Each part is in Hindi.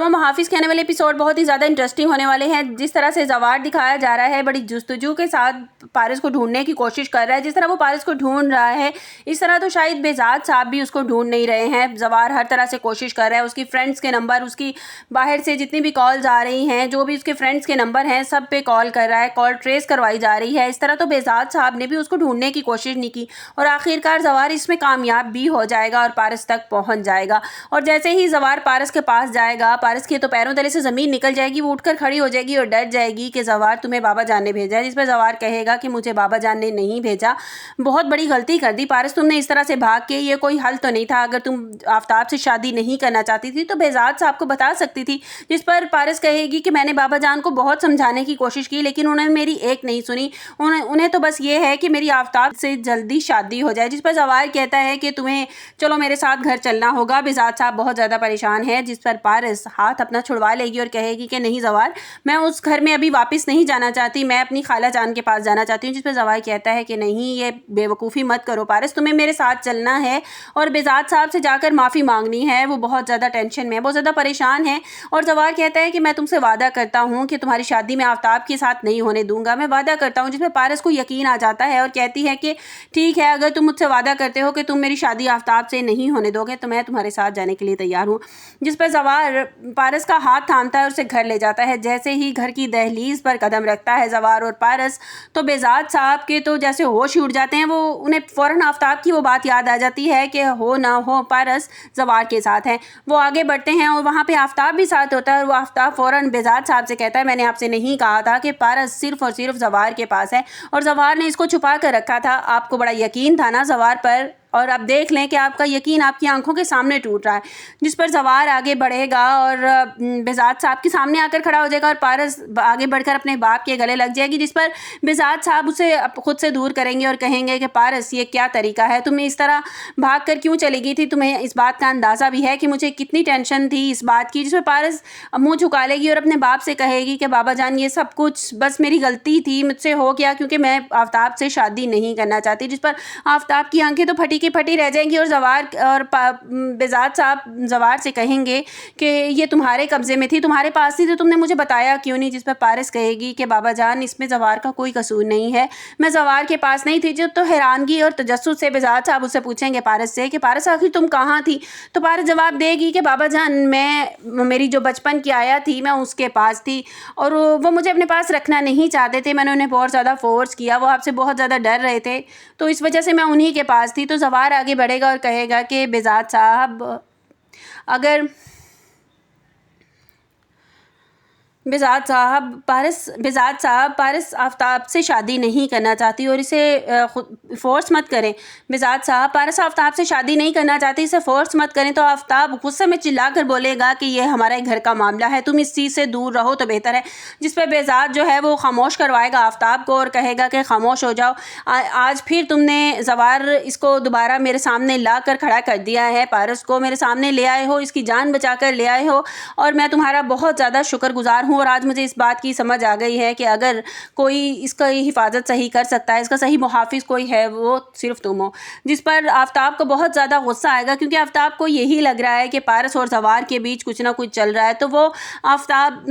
तमाम हाफिज़ के आने वाले एपिसोड बहुत ही ज़्यादा इंटरेस्टिंग होने वाले हैं। जिस तरह से जवार दिखाया जा रहा है, बड़ी जुस्तजू के साथ पारस को ढूंढने की कोशिश कर रहा है। जिस तरह वो पारस को ढूंढ रहा है, इस तरह तो शायद बेजाद साहब भी उसको ढूंढ नहीं रहे हैं। जवार हर तरह से कोशिश कर रहा है, उसकी फ्रेंड्स के नंबर, उसकी बाहर से जितनी भी कॉल्स आ रही हैं, जो भी उसके फ्रेंड्स के नंबर हैं, सब पे कॉल कर रहा है, कॉल ट्रेस करवाई जा रही है। इस तरह तो बेजाद साहब ने भी उसको ढूंढने की कोशिश नहीं की और आखिरकार जवार इसमें कामयाब भी हो जाएगा और पारस तक पहुँच जाएगा। और जैसे ही जवार पारस के पास जाएगा, पारस के तो पैरों तले से ज़मीन निकल जाएगी, वो उठकर खड़ी हो जाएगी और डर जाएगी कि जवार तुम्हें बाबा जान ने भेजा है। जिस पर जवार कहेगा कि मुझे बाबा जान ने नहीं भेजा, बहुत बड़ी गलती कर दी पारस तुमने इस तरह से भाग के, ये कोई हल तो नहीं था। अगर तुम आफ्ताब से शादी नहीं करना चाहती थी तो बेजाद साहब को बता सकती थी। जिस पर पारस कहेगी कि मैंने बाबा जान को बहुत समझाने की कोशिश की लेकिन उन्होंने मेरी एक नहीं सुनी, उन्हें तो बस ये है कि मेरी आफ्ताब से जल्दी शादी हो जाए। जिस पर जवार कहता है कि तुम्हें चलो मेरे साथ घर चलना होगा। बेजाद साहब बहुत ज़्यादा परेशान है। जिस पर पारस हाथ अपना छुड़वा लेगी और कहेगी कि नहीं जवार, मैं उस घर में अभी वापस नहीं जाना चाहती, मैं अपनी खाला जान के पास जाना चाहती हूँ। जिस पर जवार कहता है कि नहीं, ये बेवकूफ़ी मत करो पारस, तुम्हें मेरे साथ चलना है और बेजाद साहब से जाकर माफ़ी मांगनी है। वो बहुत ज़्यादा टेंशन में है, बहुत ज़्यादा परेशान है। और जवार कहता है कि मैं तुमसे वादा करता हूँ कि तुम्हारी शादी मैं आफ्ताब के साथ नहीं होने दूंगा, मैं वादा करता हूँ। जिसमें पारस को यकीन आ जाता है और कहती है कि ठीक है, अगर तुम मुझसे वादा करते हो कि तुम मेरी शादी आफ्ताब से नहीं होने दोगे तो मैं तुम्हारे साथ जाने के लिए तैयार हूँ। जिस पर जवार पारस का हाथ थामता है और उसे घर ले जाता है। जैसे ही घर की दहलीज पर कदम रखता है जवार और पारस, तो बेजाद साहब के तो जैसे होश ही उड़ जाते हैं। वो उन्हें फ़ौरन आफ्ताब की वो बात याद आ जाती है कि हो ना हो पारस जवार के साथ हैं। वो आगे बढ़ते हैं और वहाँ पे आफ्ताब भी साथ होता है और वो आफ्ताब फ़ौरन बेजाद साहब से कहता है मैंने आपसे नहीं कहा था कि पारस सिर्फ़ और सिर्फ जवार के पास है और जवार ने इसको छुपा कर रखा था। आपको बड़ा यकीन था ना जवार पर, और अब देख लें कि आपका यकीन आपकी आंखों के सामने टूट रहा है। जिस पर जवार आगे बढ़ेगा और बेजाद साहब के सामने आकर खड़ा हो जाएगा और पारस आगे बढ़कर अपने बाप के गले लग जाएगी। जिस पर बेजाद साहब उसे खुद से दूर करेंगे और कहेंगे कि पारस, ये क्या तरीका है, तुम्हें इस तरह भाग कर क्यों चली गई थी, तुम्हें इस बात का अंदाज़ा भी है कि मुझे कितनी टेंशन थी इस बात की। जिस पर पारस मुँह झुका लेगी और अपने बाप से कहेगी कि बाबा जान, ये सब कुछ बस मेरी गलती थी, मुझसे हो गया क्योंकि मैं आफ्ताब से शादी नहीं करना चाहती। जिस पर आफ्ताब की आंखें तो फटी रह जाएंगी और जवार और बेजाद साहब जवार से कहेंगे कि ये तुम्हारे कब्ज़े में थी, तुम्हारे पास थी तो तुमने मुझे बताया क्यों नहीं। जिस पर पारस कहेगी कि बाबा जान, इसमें जवार का कोई कसूर नहीं है, मैं जवार के पास नहीं थी। जो तो हैरानगी और तजस्सुस से बेजाद साहब उससे पूछेंगे पारस से कि पारस आखिर तुम कहाँ थी। तो पारस जवाब देगी कि बाबा जान, मेरी जो बचपन की आया थी मैं उसके पास थी और वो मुझे अपने पास रखना नहीं चाहते थे, मैंने उन्हें बहुत ज़्यादा फोर्स किया, वो आपसे बहुत ज़्यादा डर रहे थे तो इस वजह से मैं उन्हीं के पास थी। तो जवार आगे बढ़ेगा और कहेगा कि बेजाद साहब, अगर बेजाद साहब पारस आफ्ताब से शादी नहीं करना चाहती और इसे फोर्स मत करें। बेजाद साहब, पारस आफ्ताब से शादी नहीं करना चाहती, इसे फोर्स मत करें। तो आफ्ताब गुस्से में चिल्लाकर बोलेगा कि ये हमारे घर का मामला है, तुम इस चीज़ से दूर रहो तो बेहतर है। जिस पर बेजाद जो है वो खामोश करवाएगा आफ्ताब को और कहेगा कि खामोश हो जाओ, आज फिर तुमने जवार इसको दोबारा मेरे सामने ला कर खड़ा कर दिया है, पारस को मेरे सामने ले आए हो, इसकी जान बचा कर ले आए हो और मैं तुम्हारा बहुत ज़्यादा शुक्रगुजार हूँ। और आज मुझे इस बात की समझ आ गई है कि अगर कोई इसका हिफाजत सही कर सकता है, इसका सही मुहाफिज कोई है, वो सिर्फ तुम हो। जिस पर आफ्ताब को बहुत ज़्यादा गुस्सा आएगा क्योंकि आफ्ताब को यही लग रहा है कि पारस और जवार के बीच कुछ ना कुछ चल रहा है। तो वो आफ्ताब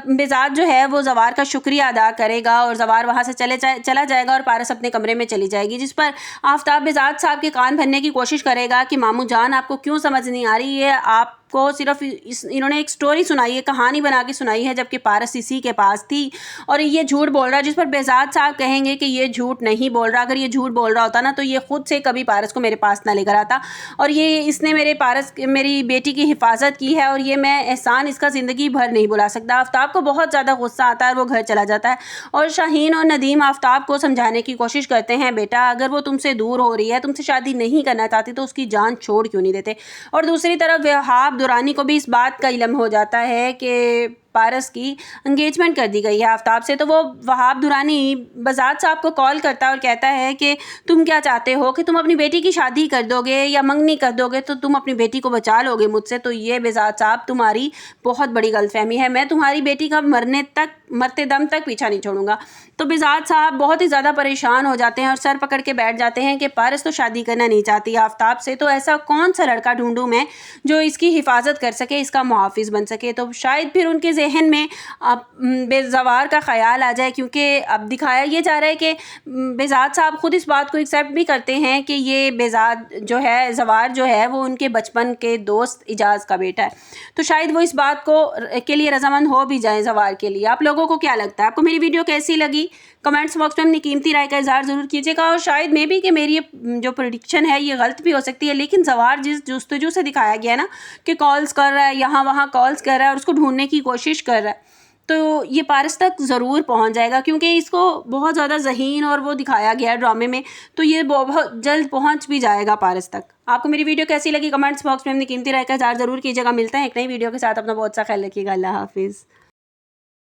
बेजाद जो है वो जवार का शुक्रिया अदा करेगा और जवार वहाँ से चला जाएगा और पारस अपने कमरे में चली जाएगी। जिस पर आफ्ताब बेजाद साहब के कान भरने की कोशिश करेगा कि मामू जान, आपको क्यों समझ नहीं आ रही है, आपको सिर्फ इन्होंने एक स्टोरी सुनाई है, कहानी बना के सुनाई है, जबकि पारस इसी के पास थी और ये झूठ बोल रहा है। जिस पर बेजाद साहब कहेंगे कि ये झूठ नहीं बोल रहा, अगर ये झूठ बोल रहा होता ना तो ये खुद से कभी पारस को मेरे पास ना लेकर आता और ये इसने मेरी बेटी की हिफाजत की है और ये मैं एहसान इसका ज़िंदगी भर नहीं भुला सकता। आफ्ताब को बहुत ज़्यादा गुस्सा आता है और वो घर चला जाता है और शाहीन और नदीम आफ्ताब को समझाने की कोशिश करते हैं, बेटा अगर वो तुमसे दूर हो रही है, तुमसे शादी नहीं करना चाहती तो उसकी जान छोड़ क्यों नहीं देते। और दूसरी तरफ वहाब दुरानी को भी इस बात का इल्म हो जाता है कि पारस की एंगेजमेंट कर दी गई है आफ्ताब से। तो वो वहाब दुरानी बजाज साहब को कॉल करता है और कहता है कि तुम क्या चाहते हो कि तुम अपनी बेटी की शादी कर दोगे या मंगनी कर दोगे तो तुम अपनी बेटी को बचा लोगे मुझसे। तो ये बजाज साहब तुम्हारी बहुत बड़ी गलतफहमी है, मैं तुम्हारी बेटी का मरते दम तक पीछा नहीं छोड़ूंगा। तो बजाज साहब बहुत ही ज़्यादा परेशान हो जाते हैं और सर पकड़ के बैठ जाते हैं कि पारस तो शादी करना नहीं चाहती आफ्ताब से, तो ऐसा कौन सा लड़का ढूंढूं मैं जो इसकी हिफाजत कर सके, इसका मुहाफिज बन सके। तो शायद फिर उनके जहन में अब बेजवार का ख्याल आ जाए, क्योंकि अब दिखाया ये जा रहा है कि बेजाद साहब खुद इस बात को एक्सेप्ट भी करते हैं कि ये बेजाद जो है, जवार जो है, वो उनके बचपन के दोस्त इजाज़ का बेटा है। तो शायद वो इस बात को के लिए रजामंद हो भी जाए जवार के लिए। आप लोगों को क्या लगता है, आपको मेरी वीडियो कैसी लगी? कमेंट्स बॉक्स में अपनी कीमती राय का इज़हार ज़रूर कीजिएगा। और शायद मे बी कि मेरी ये जो प्रेडिक्शन है ये गलत भी हो सकती है, लेकिन जवार जिस जुस्तजू से दिखाया गया ना कि कॉल्स कर रहा है, यहाँ वहाँ कॉल्स कर रहा है और उसको ढूंढने की कोशिश कर रहा है, तो ये पारस तक ज़रूर पहुंच जाएगा, क्योंकि इसको बहुत ज़्यादा ज़हीन और वो दिखाया गया है ड्रामे में, तो ये बहुत जल्द पहुंच भी जाएगा पारस तक। आपको मेरी वीडियो कैसी लगी कमेंट्स बॉक्स में अपनी कीमती राय का इज़हार ज़रूर कीजिएगा। मिलते हैं एक नई वीडियो के साथ, अपना बहुत सा ख्याल रखिएगा। अल्लाह हाफिज़।